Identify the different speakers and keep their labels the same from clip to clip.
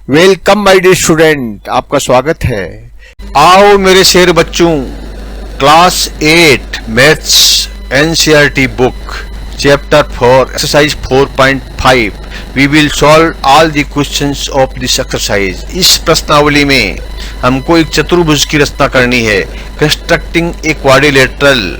Speaker 1: Welcome my dear student, आपका स्वागत है। आओ मेरे शेर बच्चों, class 8 maths NCERT book chapter 4 exercise 4.5 we will solve all the questions of this exercise. इस प्रश्नावली में हमको एक चतुर्भुज की रचना करनी है, कंस्ट्रक्टिंग ए क्वाड्रिलेटरल।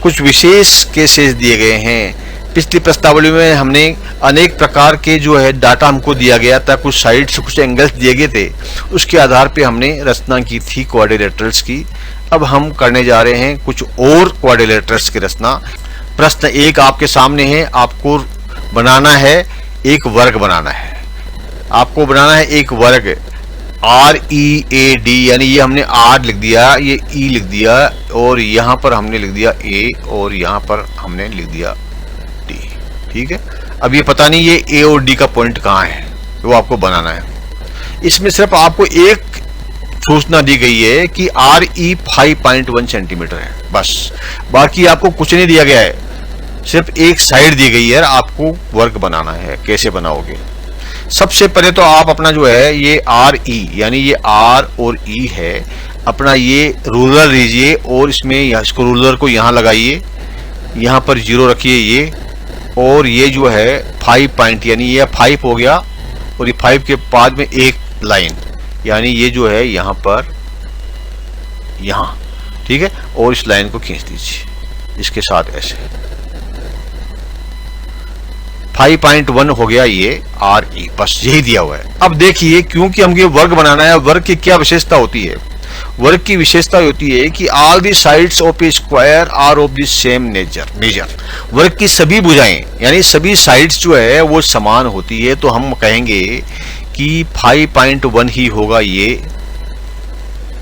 Speaker 1: कुछ विशेष केसेस दिए गए हैं। पिछली प्रश्नावली में हमने अनेक प्रकार के जो है डाटा हमको दिया गया था, कुछ साइड से कुछ एंगल्स दिए गए थे, उसके आधार पे हमने रचना की थी क्वाड्रिलेटरल्स की। अब हम करने जा रहे हैं कुछ और क्वाड्रिलेटरल्स की रचना। प्रश्न 1 आपके सामने है, आपको बनाना है एक वर्ग बनाना है। आपको बनाना है एक वर्ग READ, यानी ये हमने R लिख दिया, ये E लिख दिया और यहाँ पर हमने लिख दिया A और यहाँ पर हमने लिख दिया D। ठीक है, अब ये पता नहीं ये A और D का पॉइंट कहाँ है, वो आपको बनाना है। इसमें सिर्फ आपको एक सूचना दी गई है कि RE 5.1 सेंटीमीटर है, बस। बाकी आपको कुछ नहीं दिया गया है, सिर्फ एक साइड दी गई है, आपको वर्ग बनाना है। कैसे बनाओगे? सबसे पहले तो आप अपना जो है ये RE यानी ये R और E है, अपना ये रूलर लीजिए और इसमें इसको रूलर को यहाँ लगाइए, यहाँ पर 0 रखिए ये, और ये जो है 5 पॉइंट यानी ये 5 हो गया और ये 5 के बाद में एक लाइन यानी ये जो है यहाँ पर यहाँ, ठीक है, और इस लाइन को खींच दीजिए इसके साथ ऐसे। 5.1 हो गया ये RE, बस यही दिया हुआ है। अब देखिए, क्योंकि हमको ये वर्ग बनाना है, वर्ग की क्या विशेषता होती है? वर्ग की विशेषता होती है कि all the sides of a square are of the same measure. वर्ग की सभी भुजाएं यानी सभी साइड्स जो है वो समान होती है, तो हम कहेंगे कि 5.1 ही होगा ये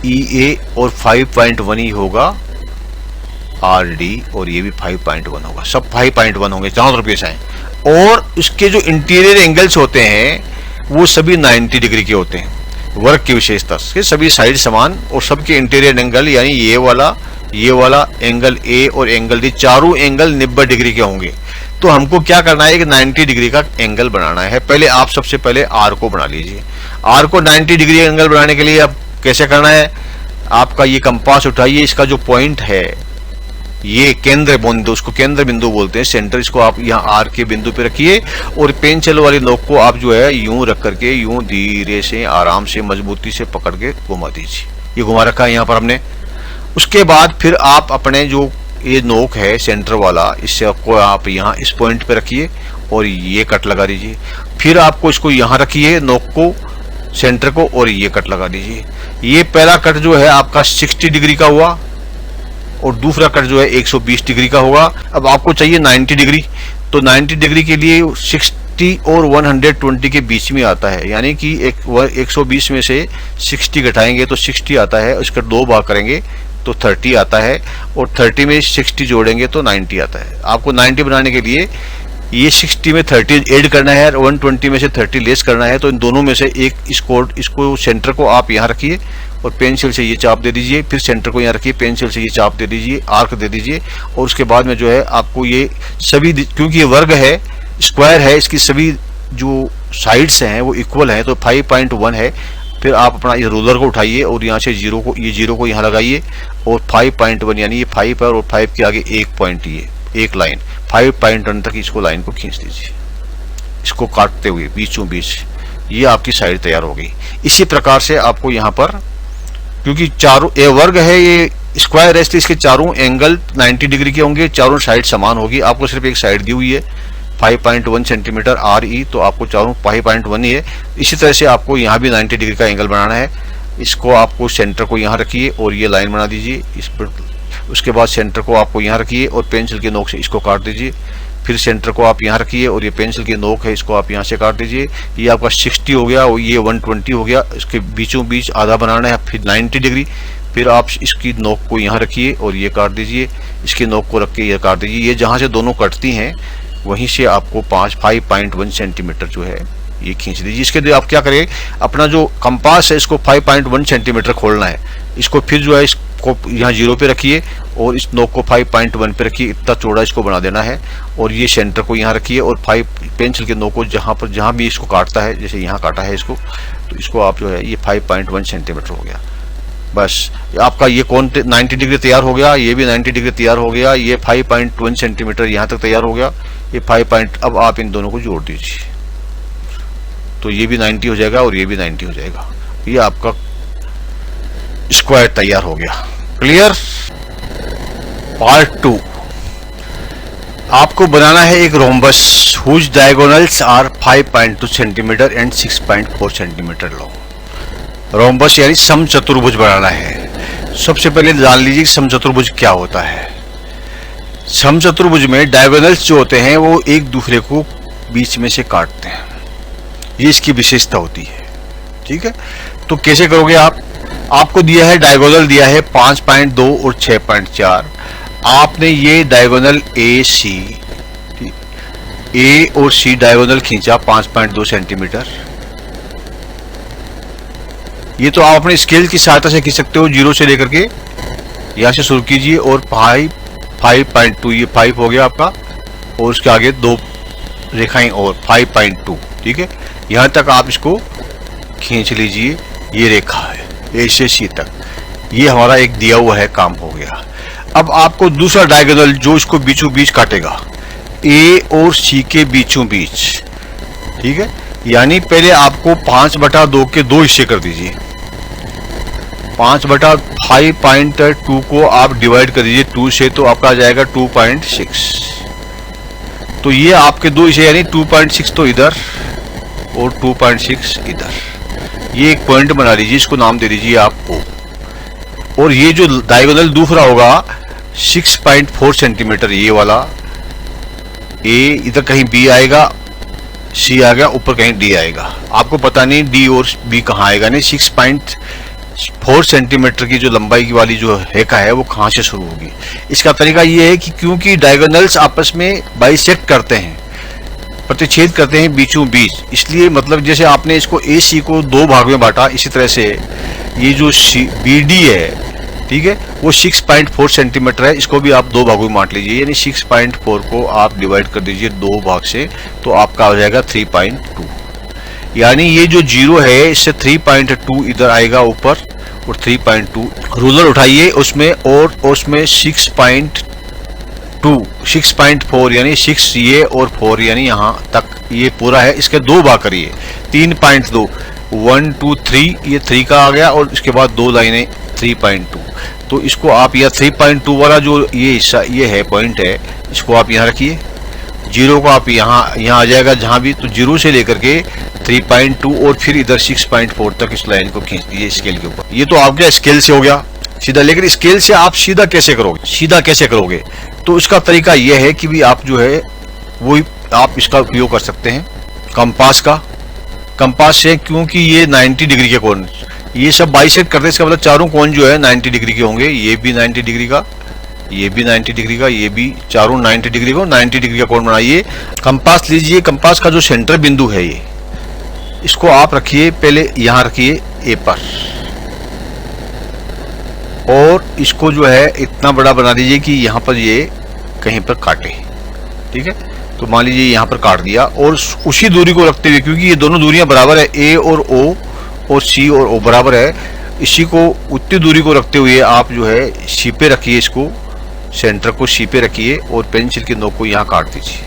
Speaker 1: EA और 5.1 ही होगा RD और ये भी 5.1 होगा, सब 5.1 होंगे, चारों तरफ ऐसा है। और इसके जो इंटीरियर एंगल्स होते हैं वो सभी 90 डिग्री के होते हैं। वर्ग की विशेषता से सभी साइड समान और सबके इंटीरियर एंगल यानी ये वाला एंगल A और एंगल D, चारों एंगल 90 डिग्री के होंगे। तो हमको क्या करना है, एक 90 डिग्री का एंगल बनाना है। पहले आप सबसे पहले R को बना लीजिए। R को 90 डिग्री एंगल बनाने के लिए अब कैसे करना है, आपका ये कंपास उठाइए, इसका जो पॉइंट है ये केंद्र बिंदु, उसको केंद्र बिंदु बोलते हैं, सेंटर, इसको आप यहाँ R के बिंदु पे रखिए और पेंसिल वाली नोक को आप जो है यूं रख करके यूं धीरे से आराम से मजबूती से पकड़ के घुमा दीजिए। ये घुमा रखा है यहाँ पर हमने। उसके बाद फिर आप अपने जो ये नोक है सेंटर वाला, इससे आपको आप यहाँ इस पॉइंट पे रखिए और ये कट लगा दीजिए। फिर आपको इसको यहाँ रखिए नोक को, सेंटर को, और ये कट लगा दीजिए। ये पहला कट जो है आपका 60 डिग्री का हुआ और दूसरा कट जो है 120 डिग्री का होगा। अब आपको चाहिए 90 डिग्री, तो 90 डिग्री के लिए 60 और 120 के बीच में आता है, यानी कि 120 में से 60 घटाएंगे तो 60 आता है, उसका 2 भाग करेंगे तो 30 आता है, और 30 में 60 जोड़ेंगे तो 90 आता है। आपको 90 बनाने के लिए ये 60 में 30 ऐड करना है और 120 में से 30 लेस करना है, तो इन दोनों में से एक इसको सेंटर को आप यहाँ रखिए और पेंसिल से ये चाप दे दीजिए, फिर सेंटर को यहाँ रखिए, पेंसिल से ये चाप दे दीजिए, आर्क दे दीजिए, और उसके बाद में जो है आपको ये सभी, क्योंकि ये वर्ग है, स्क्वायर है, इसकी सभी जो साइड्स हैं वो इक्वल हैं, तो 5.1 है। फिर आप अपना इस रूलर को उठाइए और यहाँ से 0 को यहाँ लगाइए और 5.1 यानी ये 5 है और 5 के आगे एक पॉइंट, ये एक लाइन 5.1 तक इसको लाइन को खींच दीजिए, इसको काटते हुए बीचों बीच। ये आपकी साइड तैयार हो गई। इसी प्रकार से आपको यहाँ पर, क्योंकि चारों ये वर्ग है, ये स्क्वायर है, इसलिए इसके चारों एंगल 90 डिग्री के होंगे, चारों साइड समान होगी। आपको सिर्फ एक साइड दी हुई है 5.1 सेंटीमीटर RE, तो आपको चारों 5.1 ही है। इसी तरह से आपको यहाँ भी 90 डिग्री का एंगल बनाना है। इसको आपको सेंटर को यहाँ रखिए और ये लाइन बना दीजिए इस पर। उसके बाद सेंटर को आपको यहाँ रखिए और पेंसिल के नोक से इसको काट दीजिए। फिर सेंटर को आप यहाँ रखिए और ये पेंसिल की नोक है, इसको आप यहाँ से काट दीजिए। ये आपका 60 हो गया और ये 120 हो गया। इसके बीचों बीच आधा बनाना है, फिर 90 डिग्री। फिर आप इसकी नोक को यहाँ रखिए और ये काट दीजिए, इसकी नोक को रख के ये काट दीजिए। ये जहाँ से दोनों कटती हैं वहीं से आपको 5.1 सेंटीमीटर जो है ये खींच दीजिए। इसके लिए आप क्या करें, अपना जो कंपास है इसको 5.1 सेंटीमीटर खोलना है। इसको फिर जो है को यहाँ 0 पे रखिए और इस नोक को 5.1 पे रखिए। इतना चौड़ा इसको बना देना है और ये सेंटर को यहाँ रखिए और 5 पेंसिल के नोक को जहाँ भी इसको काटता है, जैसे यहाँ काटा है इसको, तो इसको आप जो है ये 5.1 सेंटीमीटर हो गया। बस आपका ये कोण 90 डिग्री तैयार हो गया, ये भी 90 डिग्री तैयार हो गया, ये 5.1 सेंटीमीटर यहाँ तक तैयार हो गया, ये 5. अब आप इन दोनों को जोड़ दीजिए तो ये भी 90 हो जाएगा और ये भी 90 हो जाएगा। ये आपका स्क्वायर तैयार हो गया। क्लियर। पार्ट 2, आपको बनाना है एक rhombus whose diagonals are 5.2 centimetre and 6.4 centimetre long. Rhombus यानी समचतुर्भुज बनाना है। सबसे पहले जान लीजिए समचतुर्भुज क्या होता है। समचतुर्भुज में डायगोनल्स जो होते हैं वो एक दूसरे को बीच में से काटते हैं, ये इसकी विशेषता होती है। ठीक है, तो कैसे करोगे आप? आपको दिया है डायगोनल, दिया है 5.2 और 6.4। आपने ये डायगोनल ए और सी डायगोनल खींचा 5.2 सेंटीमीटर। ये तो आप अपने स्केल की सहायता से खींच सकते हो, 0 से लेकर के यहां से शुरू कीजिए और 5.2, ये 5 हो गया आपका और उसके आगे 2 रेखाएं और 5.2। ठीक है, यहां तक आप इसको खींच लीजिए। ये रेखा है ए से सी तक, ये हमारा एक दिया हुआ है, काम हो गया। अब आपको दूसरा डायगोनल जो इसको बीचों बीच काटेगा, ए और सी के बीचों बीच। ठीक है, यानी पहले आपको 5/2 के 2 हिस्से कर दीजिए। 5/5.2 को आप डिवाइड कर दीजिए 2 से, तो आपका आ जाएगा 2.6। तो ये आपके 2 हिस्से यानी 2.6 तो इधर और 2.6 इधर। ये एक पॉइंट बना लीजिए, इसको नाम दे दीजिए आप O। और ये जो डायगोनल दूसरा होगा 6.4 सेंटीमीटर, ये वाला ए इधर कहीं B आएगा, C आ गया, ऊपर कहीं D आएगा। आपको पता नहीं D और B कहाँ आएगा, नहीं 6.4 सेंटीमीटर की जो लंबाई की वाली जो रेखा है वो कहाँ से शुरू होगी। इसका तरीका ये है कि क्योंकि डायगोनल्स आपस में बाइसेक्ट करते हैं, प्रतिच्छेद करते हैं बीचों बीच, इसलिए मतलब जैसे आपने इसको ए सी को 2 भाग में बांटा, इसी तरह से ये जो बी डी है, ठीक है, वो 6.4 सेंटीमीटर है, इसको भी आप 2 भागों में बांट लीजिए, यानी 6.4 को आप डिवाइड कर दीजिए 2 भाग से, तो आपका हो जाएगा 3.2। यानी ये जो 0 है इससे 3.2 इधर आएगा ऊपर और 3.2 रूलर उठाइए उसमें, और उसमें 6.4 यानी 6 ये और 4 यानी यहाँ तक ये पूरा है, इसके 2 भाग करिए। 3.2 1 2 3, ये 3 का आ गया और इसके बाद 2 लाइनें 3.2। तो इसको आप यह 3.2 वाला जो ये हिस्सा ये है पॉइंट है, इसको आप यहाँ रखिए। 0 को आप यहाँ आ जाएगा जहाँ भी, तो 0 से लेकर के 3.2 और फिर इधर 6.4 तक इस लाइन को खींच दीजिए स्केल के ऊपर। ये तो आपके स्केल से हो गया सीधा, लेकिन स्केल से आप सीधा कैसे करोगे? तो इसका तरीका यह है कि भी आप जो है वो आप इसका उपयोग कर सकते हैं कंपास का। कंपास से, क्योंकि ये 90 डिग्री के कोण, ये सब बाइसेक्ट करते हैं, इसका मतलब चारों कोण जो है 90 डिग्री के होंगे। ये भी 90 डिग्री का, ये भी 90 डिग्री का, ये भी, चारों 90 डिग्री को 90 डिग्री का कोण बनाइए। कंपास लीजिए, कंपास का जो सेंटर बिंदु है ये, इसको आप रखिए पहले यहाँ रखिए ए पर, और इसको जो है इतना बड़ा बना दीजिए कि यहाँ पर ये कहीं पर काटे। ठीक है, तो मान लीजिए यहाँ पर काट दिया, और उसी दूरी को रखते हुए, क्योंकि ये दोनों दूरियां बराबर है, ए और ओ और सी और ओ बराबर है, इसी को उतनी दूरी को रखते हुए आप जो है सी पे रखिए, इसको सेंटर को सी पे रखिए और पेंसिल की नोक को यहाँ काट दीजिए।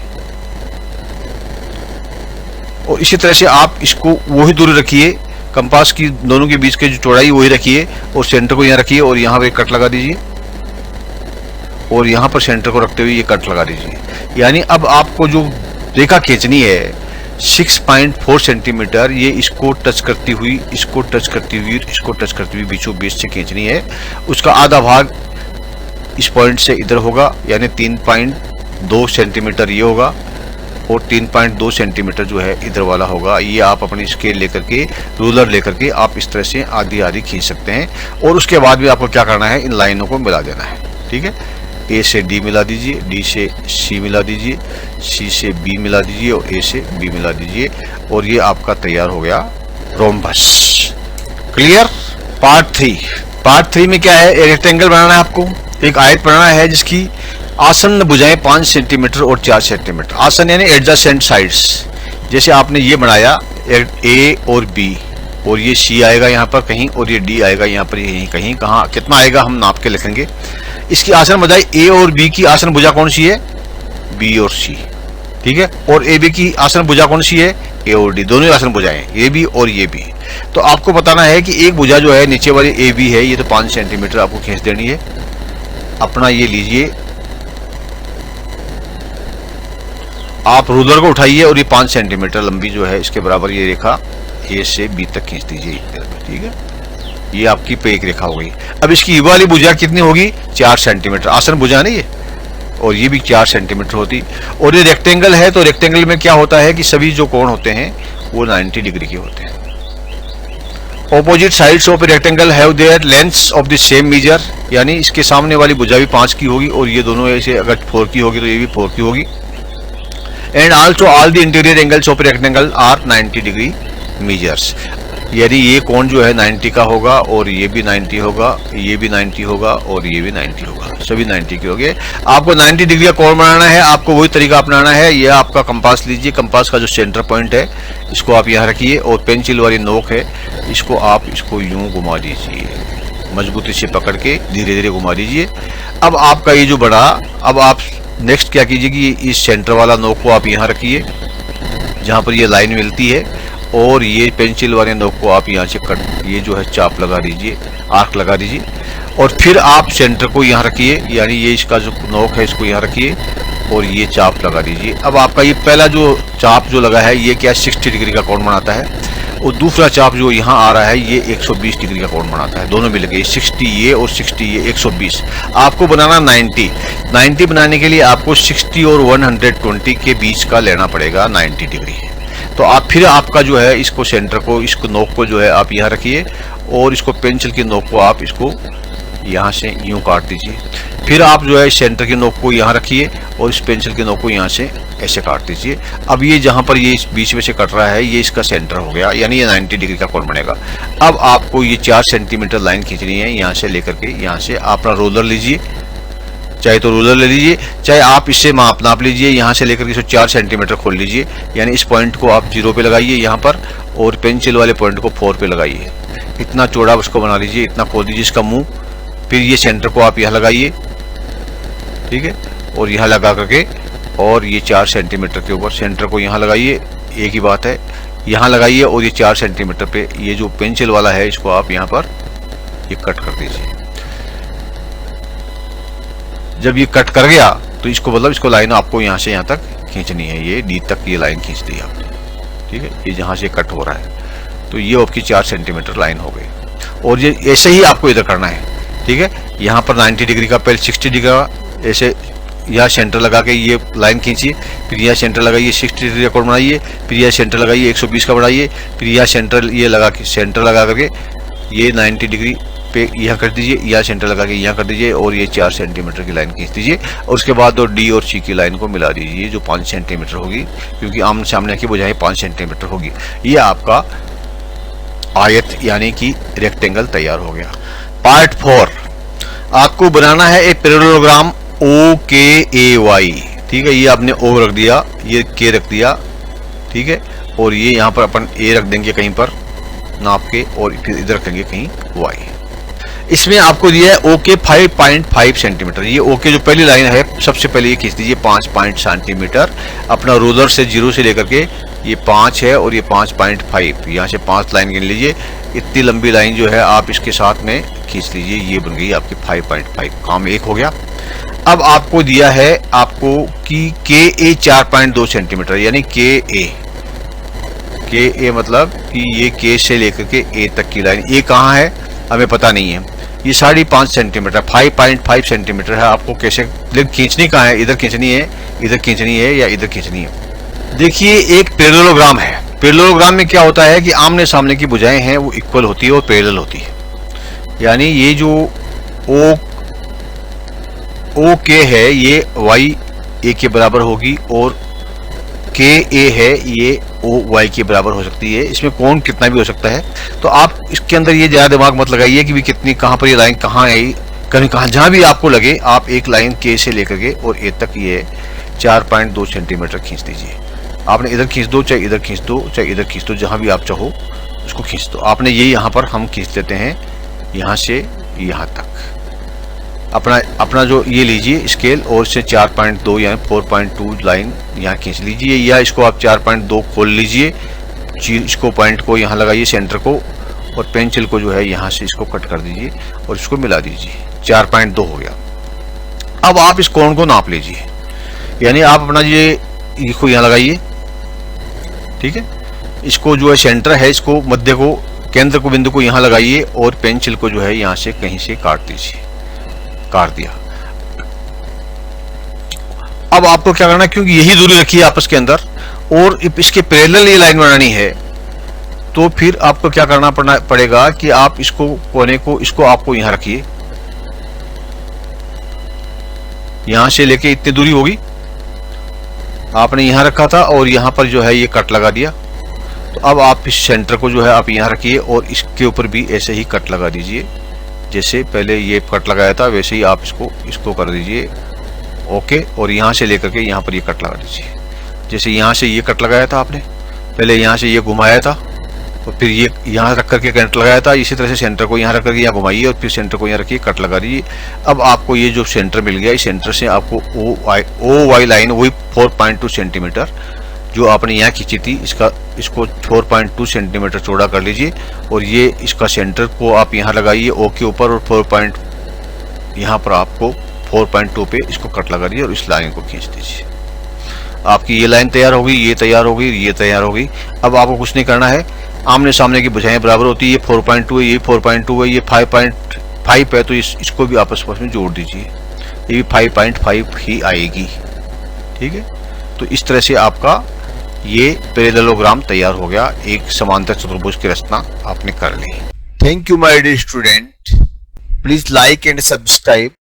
Speaker 1: और इसी तरह से आप इसको वही दूरी रखिए, कंपास की दोनों के बीच की जो चौड़ाई वही रखिए, और सेंटर को यहाँ रखिए और यहाँ पे कट लगा दीजिए, और यहाँ पर सेंटर को रखते हुए ये कट लगा दीजिए। यानी अब आपको जो रेखा खींचनी है 6.4 सेंटीमीटर, ये इसको टच करती हुई, इसको टच करती हुई, इसको टच करती हुई बीचों बीच से खींचनी है। उसका आधा भाग इस पॉइंट से इधर होगा, यानी 3.2 सेंटीमीटर ये होगा, और 3.2 सेंटीमीटर जो है इधर वाला होगा। ये आप अपनी स्केल लेकर के, रूलर लेकर के आप इस तरह से आधी आधी खींच सकते हैं। और उसके बाद भी आपको क्या करना है, इन लाइनों को मिला देना है। ठीक है, ए से डी मिला दीजिए, डी से सी मिला दीजिए, सी से बी मिला दीजिए और ए से बी मिला दीजिए, और ये आपका तैयार हो गया रोम्बस। क्लियर। पार्ट 3। पार्ट 3 में क्या है, एक रेक्टेंगल बनाना है आपको, एक आयत बनाना है जिसकी आसन्न भुजाएं 5 सेंटीमीटर और 4 सेंटीमीटर। आसन्न यानी एडजेसेंट साइड्स। जैसे आपने ये बनाया ए और बी, और ये सी आएगा यहाँ पर कहीं, और ये डी आएगा यहाँ पर यहीं कहीं, कहाँ कितना आएगा हम नाप के लिखेंगे। इसकी आसन भुजाएं ए और बी की आसन भुजा कौन सी है, बी और सी, ठीक है। और ए बी की आसन भुजा कौन सी है, ए और डी, दोनों आसन भुजाएं ये भी और ये भी। तो आपको बताना है कि एक भुजा जो है नीचे वाली ए बी है, ये तो 5 सेंटीमीटर आपको खींच देनी है। अपना ये लीजिए, आप रूलर को उठाइए और ये 5 सेंटीमीटर लंबी जो है इसके बराबर ये रेखा ए से बी तक खींच दीजिए, ठीक है। ये आपकी पे एक रेखा हो गई। अब इसकी ये वाली भुजा कितनी होगी, 4 सेंटीमीटर, आसन भुजा नहीं ये, और ये भी 4 सेंटीमीटर होती। और ये रेक्टेंगल है, तो रेक्टेंगल में क्या होता है कि सभी जो कोण होते हैं वो 90 डिग्री के होते हैं। Opposite sides of rectangle have their lengths of the same measure, यानी इसके सामने वाली भुजा भी 5 की होगी और ये दोनों ऐसे अगर 4 की होगी तो ये भी 4 की होगी। And also all the interior angles of rectangle are 90 degree measures, यानी ये कोण जो है 90 का होगा और ये भी 90 होगा, ये भी 90 होगा और ये भी 90 होगा, सभी 90 के हो गए। आपको 90 डिग्री का कोण बनाना है, आपको वही तरीका अपनाना है। ये आपका कंपास लीजिए, कंपास का जो सेंटर पॉइंट है इसको आप यहाँ रखिए, और पेंसिल वाली नोक है इसको आप इसको यूं घुमा दीजिए, मजबूती से पकड़ के धीरे धीरे घुमा दीजिए। अब आपका ये जो बड़ा, अब आप नेक्स्ट क्या कीजिए कि इस सेंटर वाला नोक को आप यहाँ रखिए जहाँ पर ये लाइन मिलती है, और ये पेंसिल वाले नोक को आप यहाँ से कट, ये जो है चाप लगा दीजिए, आर्क लगा दीजिए, और फिर आप सेंटर को यहाँ रखिए, यानी ये इसका जो नोक है इसको यहाँ रखिए और ये चाप लगा दीजिए। अब आपका ये पहला जो चाप जो लगा है ये क्या 60 डिग्री का कोण बनाता है, और दूसरा चाप जो यहाँ आ रहा है ये 120 डिग्री का कोण बनाता है, दोनों मिलकर 60 ये और 60 ये 120। आपको बनाना 90 बनाने के लिए आपको 60 और 120 के बीच का लेना पड़ेगा 90 डिग्री। तो आप फिर आपका जो है इसको सेंटर को, इसको नोक को जो है आप यहाँ रखिए, और इसको पेंसिल की नोक को आप इसको यहाँ से यूं काट दीजिए। फिर आप जो है इस सेंटर की नोक को यहाँ रखिए और इस पेंसिल की नोक को यहाँ से ऐसे काट दीजिए। अब ये जहाँ पर ये इस बीच में से कट रहा है ये इसका सेंटर हो गया, यानी ये 90 डिग्री का कोण बनेगा। अब आपको ये 4 सेंटीमीटर लाइन खींचनी है, यहाँ से लेकर के यहाँ से अपना रोलर लीजिए, चाहे तो रूलर ले लीजिए, चाहे आप इससे नाप लीजिए, यहाँ से लेकर के इसको 4 सेंटीमीटर खोल लीजिए, यानी इस पॉइंट को आप 0 पे लगाइए यहाँ पर, और पेंसिल वाले पॉइंट को 4 पे लगाइए। इतना चौड़ा उसको बना लीजिए, इतना खोल दीजिए इसका मुंह। फिर ये सेंटर को आप यहाँ लगाइए, ठीक है, और यहाँ लगा करके, और ये 4 सेंटीमीटर के ऊपर सेंटर को यहाँ लगाइए, एक ही बात है, यहाँ लगाइए, और ये 4 सेंटीमीटर पे ये जो पेंसिल वाला है इसको आप यहाँ पर ये कट कर दीजिए। जब ये कट कर गया तो इसको मतलब इसको लाइन आपको यहाँ से यहाँ तक खींचनी है, ये डी तक ये लाइन खींच दी आपने, ठीक है। ये जहाँ से कट हो रहा है तो ये आपकी 4 सेंटीमीटर लाइन हो गई, और ये ऐसे ही आपको इधर करना है, ठीक है। यहाँ पर 90 डिग्री का, पहले 60 डिग्री का ऐसे यहाँ सेंटर लगा के ये लाइन खींचिए, फिर यहाँ सेंटर लगाइए 60 डिग्री का कोण बनाइए, फिर यहाँ सेंटर लगाइए 120 का बनाइए, फिर यहाँ सेंटर ये लगा के सेंटर लगा करके ये 90 डिग्री पे यहाँ कर दीजिए, यहाँ सेंटर लगा के यहाँ कर दीजिए, और ये 4 सेंटीमीटर की लाइन खींच दीजिए, और उसके बाद तो डी और सी की लाइन को मिला दीजिए जो 5 सेंटीमीटर होगी, क्योंकि आमने सामने की भुजाएं 5 सेंटीमीटर होगी। ये आपका आयत यानी कि रेक्टेंगल तैयार हो गया। पार्ट 4 आपको बनाना है एक पैरेललोग्राम ओ के ए वाई, ठीक है। ये आपने ओ रख दिया, ये के रख दिया, ठीक है, और ये यहाँ पर अपन ए रख देंगे कहीं पर नाप के, और फिर इधर रखेंगे कहीं वाई। इसमें आपको दिया है ओके 5.5 सेंटीमीटर। ये ओके जो पहली लाइन है सबसे पहले ये खींच दीजिए 5 सेंटीमीटर, अपना रूलर से 0 से लेकर के ये 5 है और ये 5.5, यहाँ से 5 लाइन गिन लीजिए। इतनी लंबी लाइन जो है आप इसके साथ में खींच लीजिए, ये बन गई आपकी 5.5, काम एक हो गया। अब आपको दिया है आपको कि के ए 4.2 सेंटीमीटर, यानी के ए मतलब कि ये के से लेकर के ए तक की लाइन, ये कहाँ है हमें पता नहीं है, ये 5.5 सेंटीमीटर 5.5 सेंटीमीटर है। आपको कैसे खींचनी कहाँ है, इधर खींचनी है, इधर खींचनी है या इधर खींचनी है। देखिए एक पैरेललोग्राम है, पैरेललोग्राम में क्या होता है कि आमने सामने की भुजाएं हैं वो इक्वल होती है और पैरेलल होती है, यानी ये जो ओ के है ये वाई ए के बराबर होगी और के ए है ये ओ वाई के बराबर हो सकती है। इसमें कोण कितना भी हो सकता है, तो आप इसके अंदर ये ज़्यादा दिमाग मत लगाइए कि भी कितनी कहाँ पर ये लाइन कहाँ आई, कहीं कहाँ जहाँ भी आपको लगे आप एक लाइन के से लेकर के और ए तक ये 4.2 सेंटीमीटर खींच दीजिए। आपने इधर खींच दो, चाहे इधर खींच दो, चाहे इधर खींच दो, जहाँ भी आप चाहो उसको खींच दो। आपने ये यहाँ पर हम खींच देते हैं यहाँ से यहाँ तक। अपना जो ये लीजिए स्केल और इससे 4.2 यानी 4.2 लाइन यहाँ खींच लीजिए, या इसको आप 4.2 खोल लीजिए, इसको पॉइंट को यहाँ लगाइए सेंटर को, और पेंसिल को जो है यहाँ से इसको कट कर दीजिए और इसको मिला दीजिए। 4.2 हो गया। अब आप इस कोण को नाप लीजिए, यानी आप अपना ये को यहाँ लगाइए, ठीक है। इसको जो है सेंटर है, इसको मध्य को, केंद्र को, बिंदु को यहाँ लगाइए और पेंसिल को जो है यहाँ से कहीं से काट दीजिए। काट दिया। अब आपको क्या करना है, क्योंकि यही दूरी रखी है आपस के अंदर और इसके पैरेलल ये लाइन बनानी है, तो फिर आपको क्या करना पड़ेगा कि आप इसको कोने को, इसको आपको यहां रखिए, यहां से लेके इतनी दूरी होगी, आपने यहां रखा था और यहां पर जो है ये कट लगा दिया। तो अब आप इस सेंटर को जो है आप यहां रखिए और इसके ऊपर भी ऐसे ही कट लगा दीजिए, जैसे पहले ये कट लगाया था वैसे ही आप इसको कर दीजिए। ओके, और यहाँ से लेकर के यहाँ पर ये कट लगा दीजिए, जैसे यहाँ से ये कट लगाया था आपने, पहले यहाँ से ये घुमाया था और फिर ये यहाँ रख करके कट लगाया था, इसी तरह से सेंटर को यहाँ रख करके यहाँ घुमाइए और फिर सेंटर को यहाँ रखिए, कट लगा दीजिए। अब आपको ये जो सेंटर मिल गया, इस सेंटर से आपको ओ वाई लाइन वही 4.2 सेंटीमीटर जो आपने यहाँ खींची थी, इसको 4.2 सेंटीमीटर चौड़ा कर लीजिए और ये इसका सेंटर को आप यहाँ लगाइए ओ के ऊपर, और यहाँ पर आपको 4.2 पे इसको कट लगा दीजिए और इस लाइन को खींच दीजिए। आपकी ये लाइन तैयार होगी, ये तैयार होगी, ये तैयार होगी। अब आपको कुछ नहीं करना है, आमने सामने की भुजाएं बराबर होती है, ये 4.2 है, ये 4.2 है, ये 5.5 है, तो इसको भी आपस में जोड़ दीजिए, ये भी 5.5 ही आएगी, ठीक है। तो इस तरह से आपका ये पैरेललोग्राम तैयार हो गया, एक समांतर चतुर्भुज की रचना आपने कर ली।
Speaker 2: Thank you, my dear student. Please like and subscribe